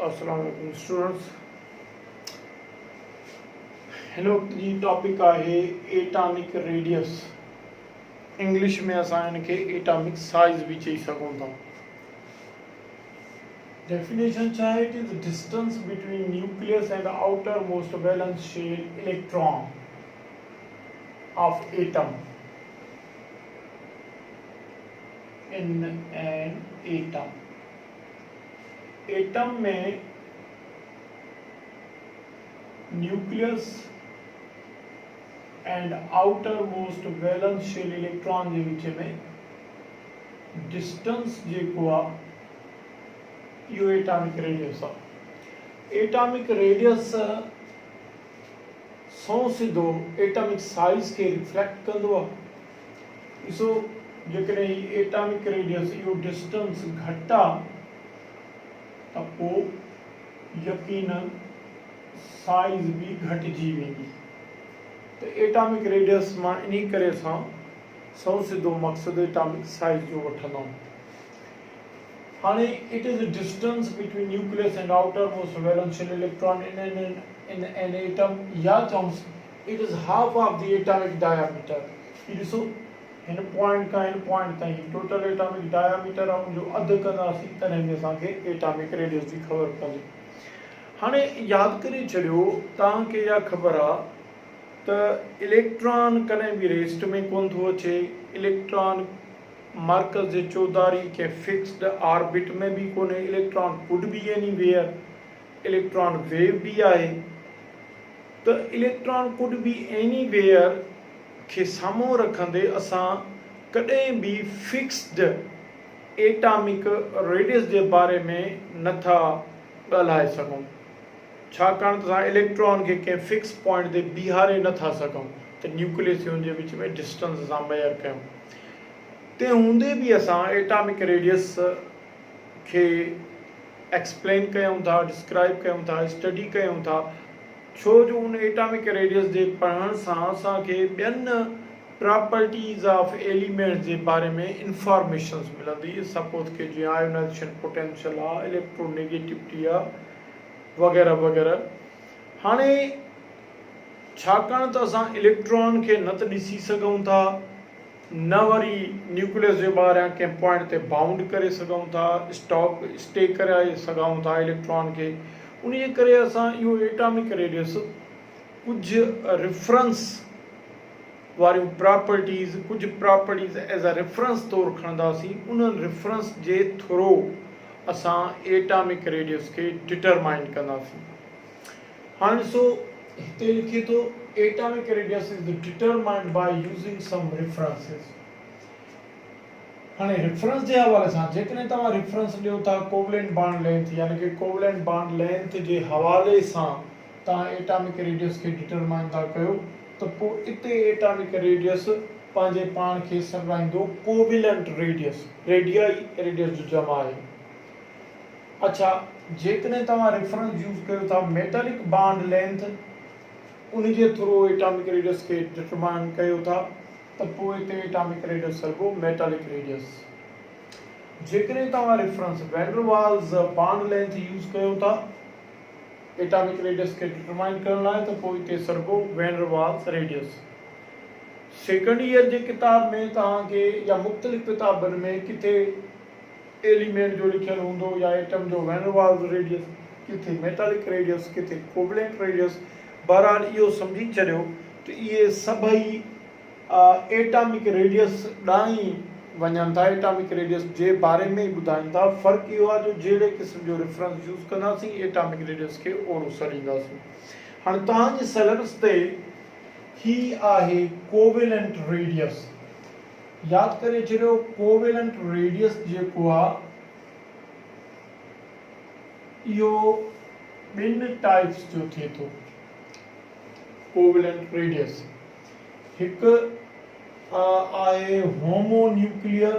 अस्सलाम वालेकुम स्टूडेंट्स। हिन वक्त जी टॉपिक आहे एटॉमिक रेडियस। इंग्लिश में असां इनखे एटॉमिक साइज भी चई सघूं था। डेफिनेशन छा आहे? It is distance between nucleus and outer most valence shell electron of atom in an atom. Atom में nucleus and outer most valence shell electron के विच में डिस्टेंस जेको आहे इहो एटॉमिक रेडियस आहे। एटॉमिक रेडियस सौ सिधो एटॉमिक साइज के रिफ्लेक्ट कंदो आहे। ॾिसो, जेकॾहिं एटॉमिक रेडियस इहो डिस्टेंस घटि आहे त पोइ यकीनन साइज भी घटिजी वेंदी। तो एटॉमिक रेडियस मां इन करे सां सौ सिधो मक़सद एटॉमिक साइज जो वठंदा। हाणे it is distance between nucleus and outer most valence shell electron in an atom, या चऊंस it is half of the atomic diameter. ॾिसो, हिन पॉइंट खां हिन पॉइंट ताईं टोटल एटॉमिक डायमीटर आहे उनजो अधु कंदासीं तॾहिं बि असांखे एटॉमिक रेडियस जी ख़बर पवंदी। हाणे यादि करे छॾियो, तव्हांखे इहा ख़बर आहे त इलेक्ट्रॉन कॾहिं बि रेस्ट में कोन थो अचे। इलेक्ट्रॉन मर्कज़ जे चौधारी के फिक्स्ड ऑर्बिट में भी कोन्हे। Electron could be anywhere. Electron wave भी आहे। त इलेक्ट्रॉन कुड बी एनीवेयर के साम्हूं रखंदे असां कॾहिं भी फिक्स्ड एटॉमिक रेडियस जे बारे में नथा ॻाल्हाए सघूं, छाकाणि त असां इलेक्ट्रॉन खे कंहिं फिक्स पॉइंट ते बीहारे नथा सघूं त न्यूक्लियस जे विच में डिस्टेंस असां मेजर कयूं। ते हूंदे भी असां एटॉमिक रेडियस खे एक्सप्लेन कयूं था, डिस्क्राइब कयूं था, स्टडी कयूं था, छो जो उन एटॉमिक रेडियस जे पढ़ण सां असांखे ॿियनि प्रॉपर्टीज़ ऑफ एलिमेंट्स जे बारे में इंफॉर्मेशन मिलंदी। सपोज के जीअं आयोनाइजेशन पोटेंशियल आहे, इलेक्ट्रोनेगेटिविटी आहे, वग़ैरह वग़ैरह। हाणे छाकाणि त असां इलेक्ट्रॉन खे न त ॾिसी सघूं था, न वरी न्यूक्लियस जे ॿाहिरियां कंहिं पॉइंट ते बाउंड करे सघूं था, स्टे कराए सघूं था इलेक्ट्रॉन खे, उन जे करे असां इहो एटॉमिक रेडियस कुझु रेफरेंस वारियूं प्रॉपर्टीज़, कुझु प्रॉपर्टीज़ एज अ रेफरेंस तौरु खणंदासीं। उन रेफरेंस जे थ्रू असां एटॉमिक रेडियस खे डिटरमाइन कंदासीं। हाणे ॾिसो, हिते लिखे थो atomic radius is determined by using some references. हाणे रेफरेंस जे हवाले सां जेकॾहिं तव्हां रेफरेंस ॾियो था कोवलेंट बॉन्ड लेंथ, यानी कि कोवलेंट बॉन्ड लेंथ जे हवाले सां तव्हां एटॉमिक रेडियस खे डिटरमाइन था कयो, त पोइ इते एटॉमिक रेडियस पंहिंजे पाण खे सॾाईंदो कोवेलेंट रेडियस। रेडियाई रेडियस जो जमा आहे। अच्छा, जेकॾहिं तव्हां रेफरेंस यूज़ कयो था मेटालिक बॉन्ड लेंथ, उन जे थ्रू एटॉमिक रेडियस खे डिटरमाइन कयो था, त पोइ हिते एटॉमिक रेडियस सॾिबो मेटालिक रेडियस। जेकॾहिं तव्हां reference van der Waals bond length use कयो था एटॉमिक रेडियस खे डिटरमाइन करण लाइ, त पोइ हिते सॾिबो van der Waals radius. Second year जे किताब में तव्हांखे या मुख़्तलिफ़ किताबनि में किथे एलिमेंट जो लिखियलु हूंदो, या एटम जो वैन डर वाल्स रेडियस, किथे मेटालिक रेडियस, किथे कोवलेंट रेडियस। बहरहाल इहो सम्झी छॾियो त इहे सभई एटॉमिक रेडियस ॾांहुं वञनि था, एटॉमिक रेडियस जे बारे में ई ॿुधाइनि था। फ़र्क़ु इहो आहे जो जहिड़े क़िस्म जो रेफरेंस यूज़ कंदासीं एटॉमिक रेडियस खे ओड़ो सॾींदासीं। हाणे तव्हांजे सिलेबस ते ही आहे कोवेलेंट रेडियस। यादि करे छॾियो, कोवेलेंट रेडियस जेको आहे इहो ॿिनि टाइप्स जो थिए थो। कोवेलेंट रेडियस हिकु आहे होमोन्यूक्लियर,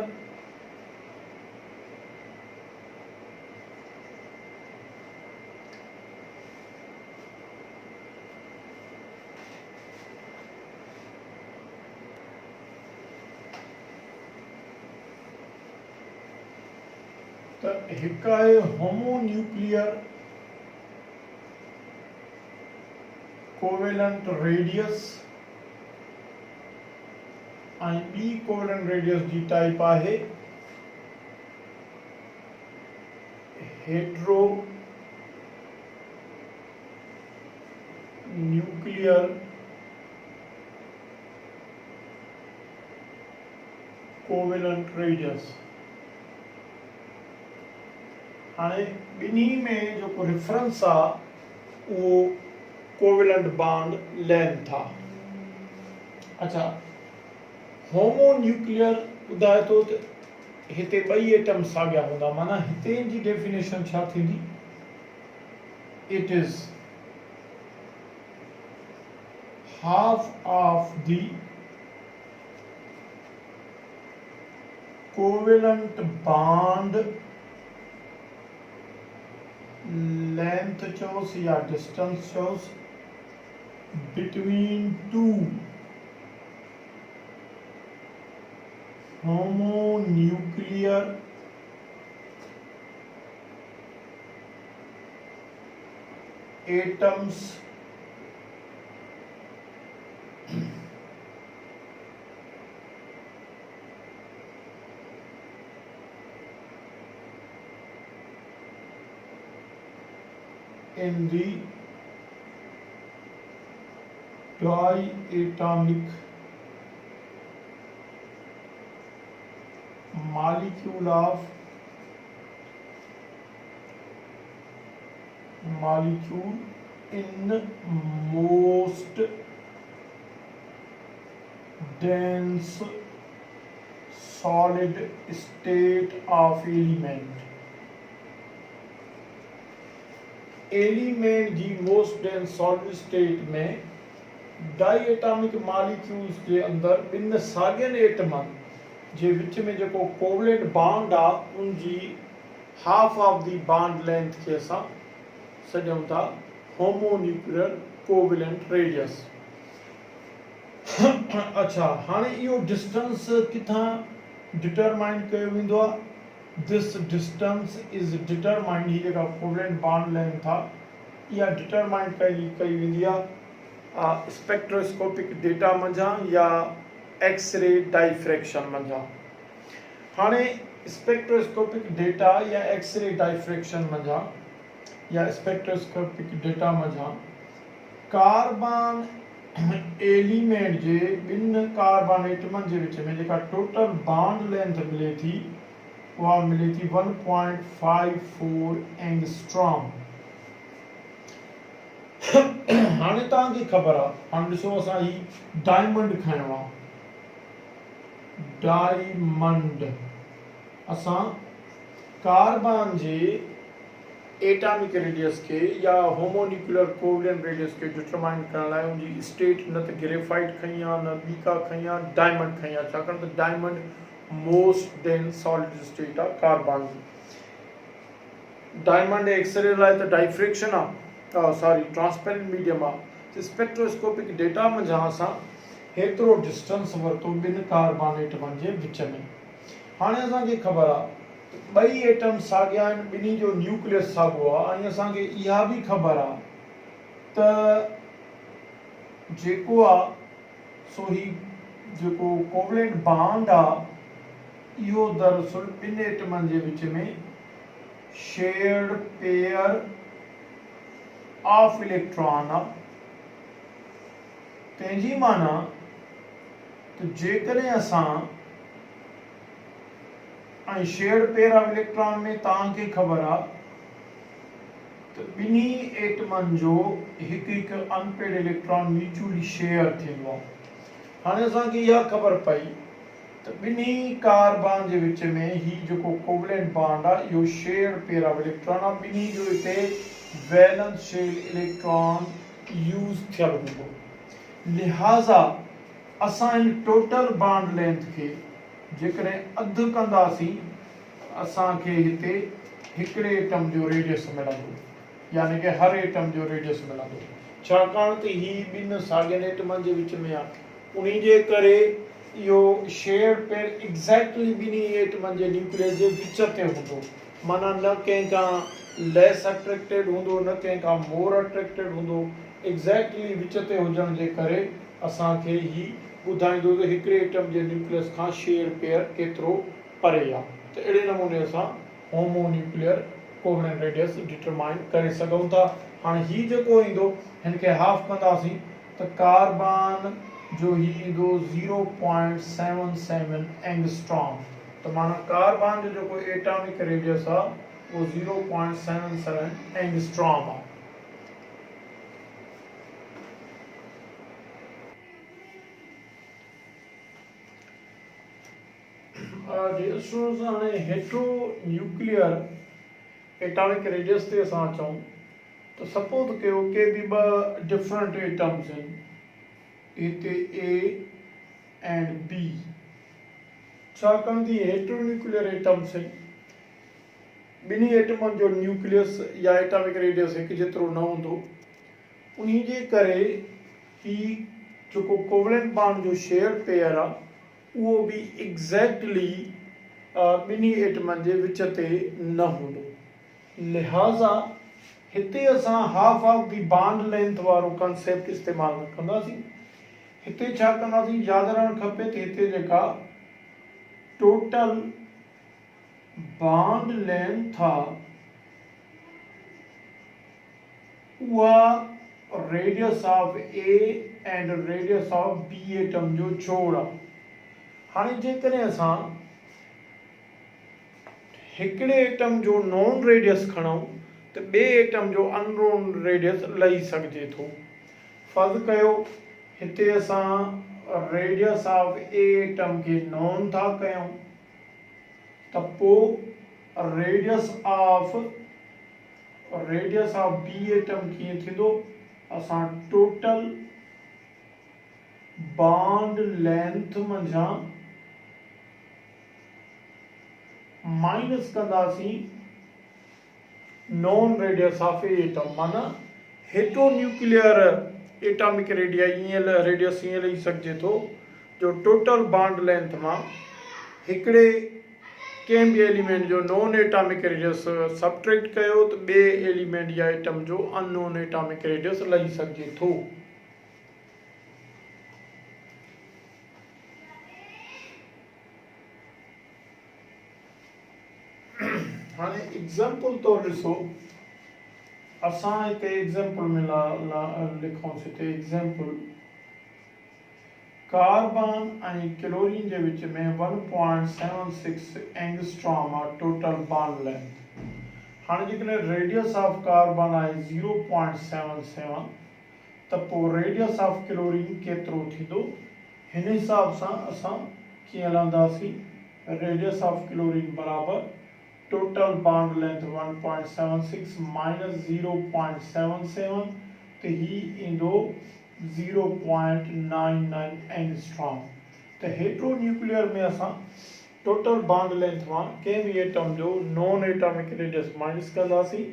त हिकु आहे होमोन्यूक्लियर कोवेलेंट रेडियस ऐं ॿी कोवेलेंट रेडियस जी टाइप आहे हेट्रो न्यूक्लियर कोवेलेंट रेडियस। हाणे ॿिन्ही में जो रेफरेंस आहे वो कोवेलेंट बॉन्ड लेंथ आहे। अच्छा, होमोन्यूक्लियर ॿुधाए थो त हिते ॿई एटम साॻिया हूंदा, माना हिते जी डेफिनेशन छा थींदी? It is half of the covalent bond length chose या distance chose between two homonuclear atoms in the diatomic molecule in most dense solid state of element G most dense solid state में diatomic molecules जे अंदर ॿिनि साॻियनि एटमनि जे विच में जेको covalent bond आहे उन जी half of the bond length खे असां सॾूं था होमोन्यूक्लियर कोवेलेंट रेडियस। अच्छा, हाणे इहो डिस्टेंस किथां डिटरमाइन कयो वेंदो आहे? This distance is determined, ही जेका कोवेलेंट बॉन्ड लेंथ आहे इहा डिटरमाइन कई वेंदी आहे स्पेक्ट्रोस्कोपिक डेटा मंझां या एक्सरे डाइफ्रैक्शन मंझां। हाणे स्पेक्ट्रोस्कोपिक डेटा या एक्सरे डाइफ्रैक्शन मंझां या स्पेक्ट्रोस्कोपिक डेटा मंझां कार्बन एलिमेंट जे ॿिनि कार्बन एटमनि जे विच में जेका टोटल बॉन्ड लेंथ मिले थी उहा मिले थी 1.54 एंगस्ट्रॉम। हाणे तव्हांखे ख़बर आहे, हाणे ॾिसो असां ही डायमंड खणियो आहे, डायमंड असां कार्बन जे एटॉमिक रेडियस के या होमोन्यूक्लियर कोवेलेंट रेडियस के डिटरमाइन करण लाइ उनजी स्टेट न त ग्रेफाइट खई आहे न बीका खई आहे, डायमंड खई आहे, छाकाणि त diamond most dense solid state आहे कार्बन जी। डायमंड एक्सरे लाइ त डाइफ्रैक्शन आहे ट्रांसपेरेंट मीडियम आहे। स्पेक्ट्रोस्कोपिक डेटा मंझां असां हेतिरो डिस्टेंस वरितो ॿिनि कार्बन एटमनि जे विच में। हाणे असांखे ख़बर आहे ॿई एटम साॻिया आहिनि, ॿिन्ही जो न्यूक्लियस साॻियो आहे ऐं असांखे इहा बि ख़बर आहे त जेको आहे सो ही जेको कोवेलेंट बॉन्ड आहे इहो दरअसल ॿिनि एटमनि जे विच में शेयर्ड पेयर ऑफ इलेक्ट्रॉन आहे। तंहिंजी माना त जेकॾहिं असां ऐं शेयर्ड पेयर ऑफ इलेक्ट्रॉन में तव्हांखे ख़बर आहे त ॿिन्ही एटमनि जो हिकु हिकु अनपेड इलेक्ट्रॉन म्यूचुअली शेयर थींदो आहे। हाणे असांखे इहा ख़बर पई त ॿिन्ही कार्बन जे विच में ही जेको कोवेलेंट बॉन्ड आहे इहो शेयर्ड पेयर ऑफ इलेक्ट्रॉन आहे, ॿिन्ही जो हिते वैलेंस शेल इलेक्ट्रॉन यूज़ थियल हूंदो। लिहाज़ा असां हिन टोटल बॉन्ड लेंथ खे जेकॾहिं अधु कंदासीं असांखे हिते हिकिड़े एटम जो रेडियस मिलंदो, यानी कि हर एटम जो रेडियस मिलंदो, छाकाणि त ही ॿिनि साॻियनि एटमनि जे विच में आहे। उन्ही जे करे इहो शेयर्ड पेयर एग्ज़ैक्टली ॿिन्ही एटमनि जे न्यूक्लियस जे विच ते हूंदो, माना न कंहिं खां लेस अट्रैक्टेड हूंदो न कंहिं खां मोर अट्रैक्टेड हूंदो, एग्जैक्टली विच ते हुजण जे करे असांखे ही ॿुधाईंदो त हिकिड़े एटम जे न्यूक्लियस खां शेयर पेयर केतिरो परे आहे। त अहिड़े नमूने असां होमोन्यूक्लियर कोवेलेंट रेडियस डिटरमाइन करे सघूं था। हाणे ही जेको ईंदो हिन खे हाफ कंदासीं त कार्बन जो ही ईंदो 0.77 एंगस्ट्रॉम। त माना कार्बन जो जेको एटॉमिक रेडियस आहे वो 0.77 एंगस्ट्रॉम आहे। हाणे हेट्रोन्यूक्लियर एटॉमिक रेडियस ते असां अचूं त सपोज कयो के बि ॿ डिफरेंट एटम्स आहिनि, हिते ए एंड बी। छाकाणि त हेट्रोन्यूक्लियर एटम्स आहिनि, ॿिन्ही एटमनि जो न्यूक्लियस या एटॉमिक रेडियस हिकु जेतिरो न हूंदो, उन्ही जे करे ही जेको कोवेलेंट बॉन्ड जो शेयर पेयर आहे उहो बि एग्जैक्टली ॿिन्ही एटमनि जे विच ते न हूंदो। लिहाज़ा हिते असां half of the bond length वारो कंसेप्ट इस्तेमालु न कंदासीं। हिते छा कंदासीं, यादि रहणु खपे त हिते जेका टोटल बॉन्ड लेंथ आहे उहा radius of A and radius of B atom जो जोड़ आहे। हाणे जेकॾहिं असां हिकिड़े एटम जो नॉन रेडियस खणूं त ॿिए एटम जो अननोन रेडियस लही सघिजे थो। फर्ज़ कयो हिते असां रेडियस ऑफ ए एटम खे नॉन था कयूं त पोइ रेडियस ऑफ बी एटम कीअं थींदो, असां टोटल बॉन्ड लेंथ मंझां माइनस कंदासीं non radius of A atom. माना हेट्रोन्यूक्लियर एटॉमिक रेडियस ईअं लही सघिजे थो जो टोटल बॉन्ड लेंथ मां हिकिड़े कंहिं बि एलिमेंट जो नॉन एटॉमिक रेडियस सबट्रैक्ट कयो त ॿिए एलिमेंट या एटम जो अननोन एटॉमिक रेडियस लही सघिजे थो। हाणे एग्जाम्पल तौर ॾिसो, असां हिते एग्जाम्पल में लिखूंसि। हिते एग्जाम्पल कार्बन ऐं क्लोरीन जे विच में 1.76 एंगस्ट्रॉम आहे टोटल बॉन्ड लेंथ। हाणे जेकॾहिं रेडियस ऑफ कार्बन आहे 0.77 त पोइ रेडियस ऑफ क्लोरीन केतिरो थींदो, हिन हिसाब सां असां कीअं हलंदासीं। रेडियस ऑफ क्लोरीन बराबर टोटल बॉन्ड लेंथ 1.76 माइनस 0.77 तो ही इंदो 0.99 एंगस्ट्रॉम। तो हेट्रोन्यूक्लियर में असां टोटल बॉन्ड लेंथ मां कंहिं भी एटम जो नॉन एटॉमिक रेडियस माइनस कंदासीं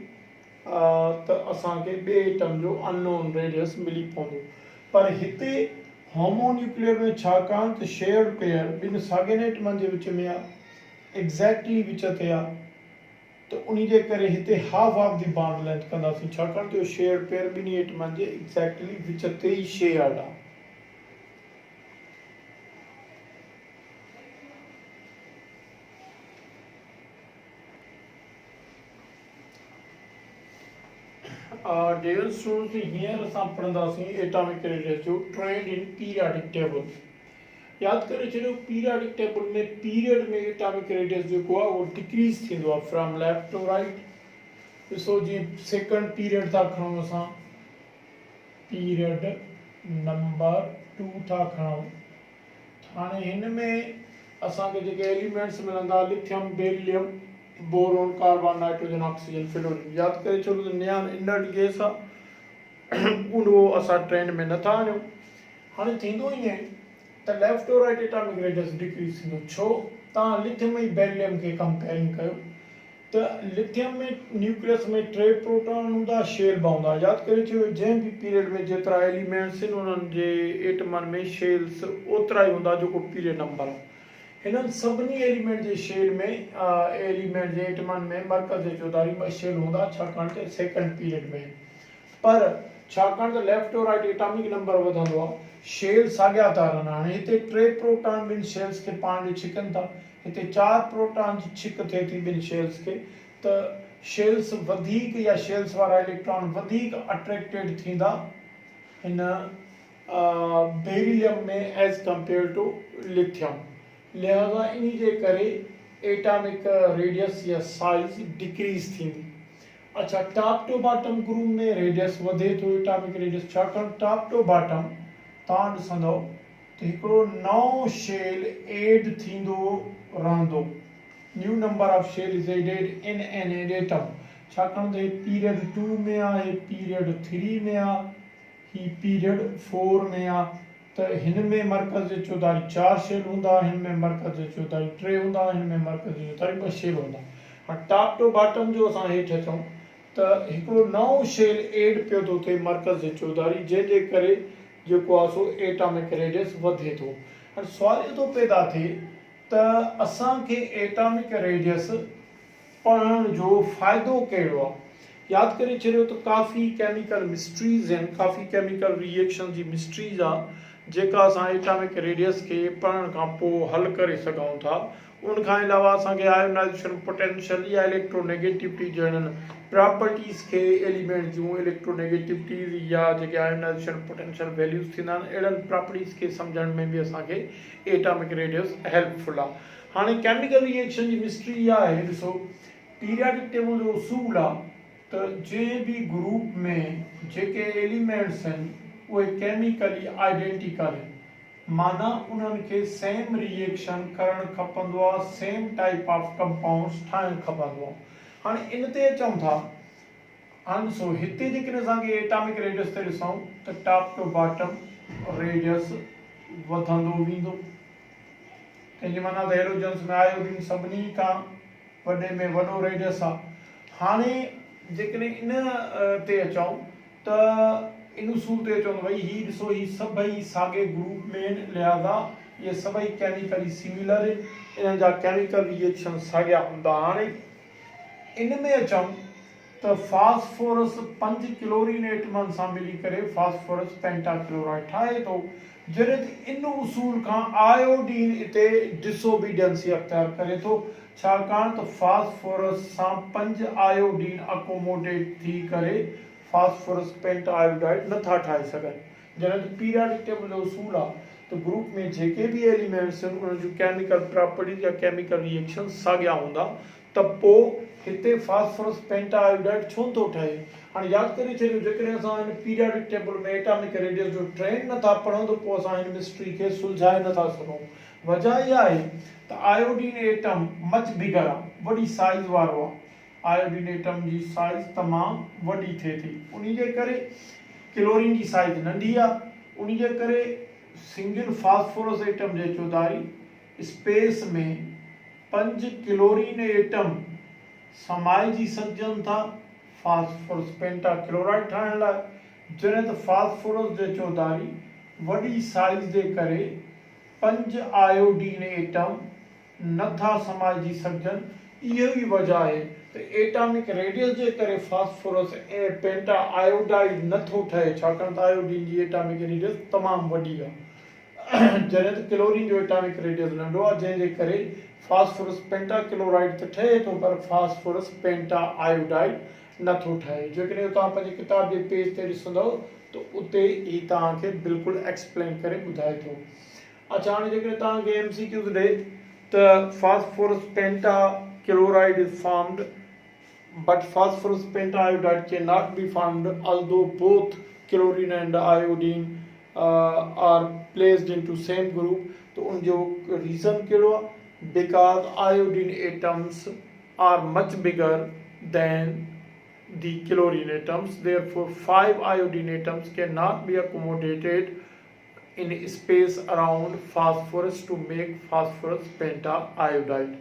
तो असांखे ॿिए एटम जो अननोन रेडियस मिली पवंदो। पर हिते होमोन्यूक्लियर में छाकाणि त शेयर्ड पेयर ॿिनि साॻियनि एटमनि जे विच में आहे, एग्जैक्टली विच ते आहे, तो उन्हीं जे करे हिते half of the bond length कंदासीं, छाकाणि त शेयर पेयर ॿिन्ही एटमनि जे एग्जैक्टली विच ते ई शेयर्ड आहे। डियर स्टूडेंट्स, हींअर असां पढ़ंदासीं एटॉमिक रेडियस जो ट्रेंड इन पीरियोडिक टेबल। याद करे छॾियो, पीरियोडिक टेबल में पीरियड में एटॉमिक रेडियस जेको आहे उहो डिक्रीज़ थींदो आहे फ्रॉम लेफ्ट टू राइट। ॾिसो जीअं सेकंड पीरियड था खणूं, असां पीरियड नंबर 2 था खणूं। हाणे हिन में असांखे जेके एलिमेंट्स मिलंदा, lithium, beryllium, boron, carbon, nitrogen, oxygen, fluorine. यादि करे छॾो त नियान इनर्ट गैस आहे, उहो असां ट्रेंड में नथा आणियूं। हाणे थींदो ईअं त left to right atomic radius decrease थींदो। छो? तव्हां लिथियम ऐं बेरिलियम खे कंपेयरिंग कयो त लिथियम में न्यूक्लियस में 3 प्रोटॉन हूंदा, शेल हूंदा। यादि करे छॾियो, जंहिं बि पीरियड में जेतिरा एलिमेंट्स आहिनि उन्हनि जे एटमनि में शेल्स ओतिरा ई हूंदा जेको पीरियड नंबर आहे। हिननि सभिनी एलिमेंट जे शेल में एलिमेंट जे एटमनि में मरकज़ जे चौधारी में शेल हूंदा, छाकाणि त सेकंड पीरियड में। पर छाकाणि त लेफ्ट और राइट एटॉमिक नंबर वधंदो आहे, शेल साॻिया था रहनि। हाणे हिते 3 प्रोटॉन ॿिनि शेल्स खे पाण ॾे छिकनि था, हिते 4 प्रोटॉन जी छिक थिए थी ॿिनि शेल्स खे, त शेल्स वधीक या शेल्स वारा इलेक्ट्रॉन वधीक अट्रैक्टेड थींदा हिन बेरिलियम में एज कंपेयर टू लिथियम। लिहाज़ा इन जे करे एटॉमिक रेडियस या साइज डिक्रीज थींदी। अच्छा, टॉप टू बॉटम ग्रुप में रेडियस वधे थो, एटॉमिक रेडियस, छाकाणि टॉप टू बॉटम तव्हां ॾिसंदव त हिकिड़ो नओं शेल एड थींदो रहंदो। New number of shell is added in an atom, छाकाणि त पीरियड 2 में आहे, पीरियड 3 में आहे, ही पीरियड 4 में आहे। त हिन में मरकज़ जे चौधारी 4 शेल हूंदा, हिन में मरकज़ जे चौधारी 3 हूंदा, हिन में मरकज़ जे चौधारी 2 शेल हूंदा। हाणे टॉप टू बॉटम जो असां हेठि अचूं त हिकिड़ो नओं शेल एड पियो थो थिए मरकज़ जे चौधारी, जंहिंजे करे जेको आहे सो एटॉमिक रेडियस वधे थो। हाणे सुवाल इहो थो पैदा थिए त असांखे एटॉमिक रेडियस पढ़ण जो फ़ाइदो कहिड़ो आहे। यादि करे छॾियो त काफ़ी केमिकल मिस्ट्रीज़ आहिनि, काफ़ी केमिकल रिएक्शन जी मिस्ट्रीज़ आहे जेका असां एटॉमिक रेडियस खे पढ़ण खां पोइ हल करे सघूं था। उन खां अलावा असांखे आयोनाइज़ेशन पोटेंशियल या इलेक्ट्रोनेगेटिविटी जहिड़नि प्रॉपर्टीज़ खे, एलिमेंट जूं इलेक्ट्रोनेगेटिविटीज़ या जेके आयोनाइज़ेशन पोटेंशियल वैल्यूज़ थींदा आहिनि, अहिड़नि प्रॉपर्टीज़ खे सम्झण में बि असांखे एटॉमिक रेडियस हेल्पफुल आहे। हाणे केमिकल रिएक्शन जी मिस्ट्री इहा आहे, ॾिसो पीरियाडिक टेबल जो उसूल आहे त जंहिं बि ग्रुप में जेके एलिमेंट्स आहिनि उहे केमिकली आइडेंटिकल आहिनि, माना उन्हनि खे सेम रिएक्शन करणु खपंदो आहे, सेम टाइप ऑफ कंपाउंड्स ठाहिणु खपंदो आहे। हाणे इन ते अचूं था, हाणे ॾिसो हिते जेकॾहिं असांखे एटॉमिक रेडियस ते ॾिसूं त टॉप टू बॉटम रेडियस वधंदो वेंदो। तंहिंजी माना त हेलोजन्स में आयोडीन सभिनी खां वॾे में वॾो रेडियस आहे। हाणे जेकॾहिं इन ते अचूं त इन उसूल ते अचूं त भई हीउ ॾिसो, हीउ सभई साॻे ग्रुप में आहिनि, लिहाज़ा इहे सभई केमिकली सिमिलर आहिनि, इन्हनि जा केमिकल रिएक्शन साॻिया हूंदा। हाणे इन में अचूं त फास्फोरस 5 क्लोरीन एटमनि सां मिली करे फास्फोरस पेंटाक्लोराइड ठाहे थो, जॾहिं त इन उसूल खां आयोडीन इते डिसोबीडियंसी अख्तियार करे थो, छाकाणि त फास्फोरस सां 5 आयोडीन अकोमोडेट थी करे फास्फोरस पेंटाआयोडाइड नथा ठाहे सघनि। जॾहिं त पीरियाडिक टेबल जो उसूल आहे त ग्रुप में जेके बि एलिमेंट्स आहिनि उन्हनि जूं केमिकल प्रॉपर्टीज़ या केमिकल रिएक्शन साॻिया हूंदा, त पोइ हिते फास्फोरस पेंटाआयोडाइड छो थो ठहे। हाणे यादि करे छॾियो, जेकॾहिं असां हिन पीरियाडिक टेबल में एटॉमिक रेडियस जो ट्रेंड नथा पढ़ूं त पोइ असां हिन मिस्ट्री खे सुलझाए नथा सघूं। वजह इहा आहे त आयोडीन एटम मच बिगर आहे, वॾी साइज़ वारो आहे। आयोडीन एटम जी साइज़ तमामु वॾी थिए थी, उन जे करे क्लोरीन जी साइज़ नंढी आहे, उन जे करे सिंगल फास्फोरस एटम जे चौधारी स्पेस में 5 क्लोरीन एटम समाइजी सघजनि था फास्फोरस पेंटाक्लोराइड ठाहिण लाइ, जॾहिं त फास्फोरस जे चौधारी वॾी साइज़ जे करे 5 आयोडीन एटम नथा समाइजी सघजनि। इहो ई वजह आहे त एटॉमिक रेडियस जे करे फास्फोरस ऐं पेंटा आयोडाइड नथो ठहे, छाकाणि त आयोडीन जी एटॉमिक रेडियस तमामु वॾी आहे, जॾहिं त क्लोरीन जो एटॉमिक रेडियस नंढो आहे, जंहिंजे करे फास्फोरस पेंटाक्लोराइड त ठहे थो पर फास्फोरस पेंटा आयोडाइड नथो ठहे। जेकॾहिं तव्हां पंहिंजी किताब जे पेज ते ॾिसंदव त उते ई तव्हांखे बिल्कुलु एक्सप्लेन करे ॿुधाए थो। अच्छा, हाणे जेकॾहिं तव्हांखे MCQs ॾे त phosphorus pentachloride is formed but phosphorus pentaiodide cannot be formed although both chlorine and iodine are placed into same group। तो उनजो रीज़न कहिड़ो आहे? because iodine atoms are much bigger than the chlorine atoms, therefore 5 iodine atoms cannot be accommodated in space around phosphorus to make phosphorus pentaiodide।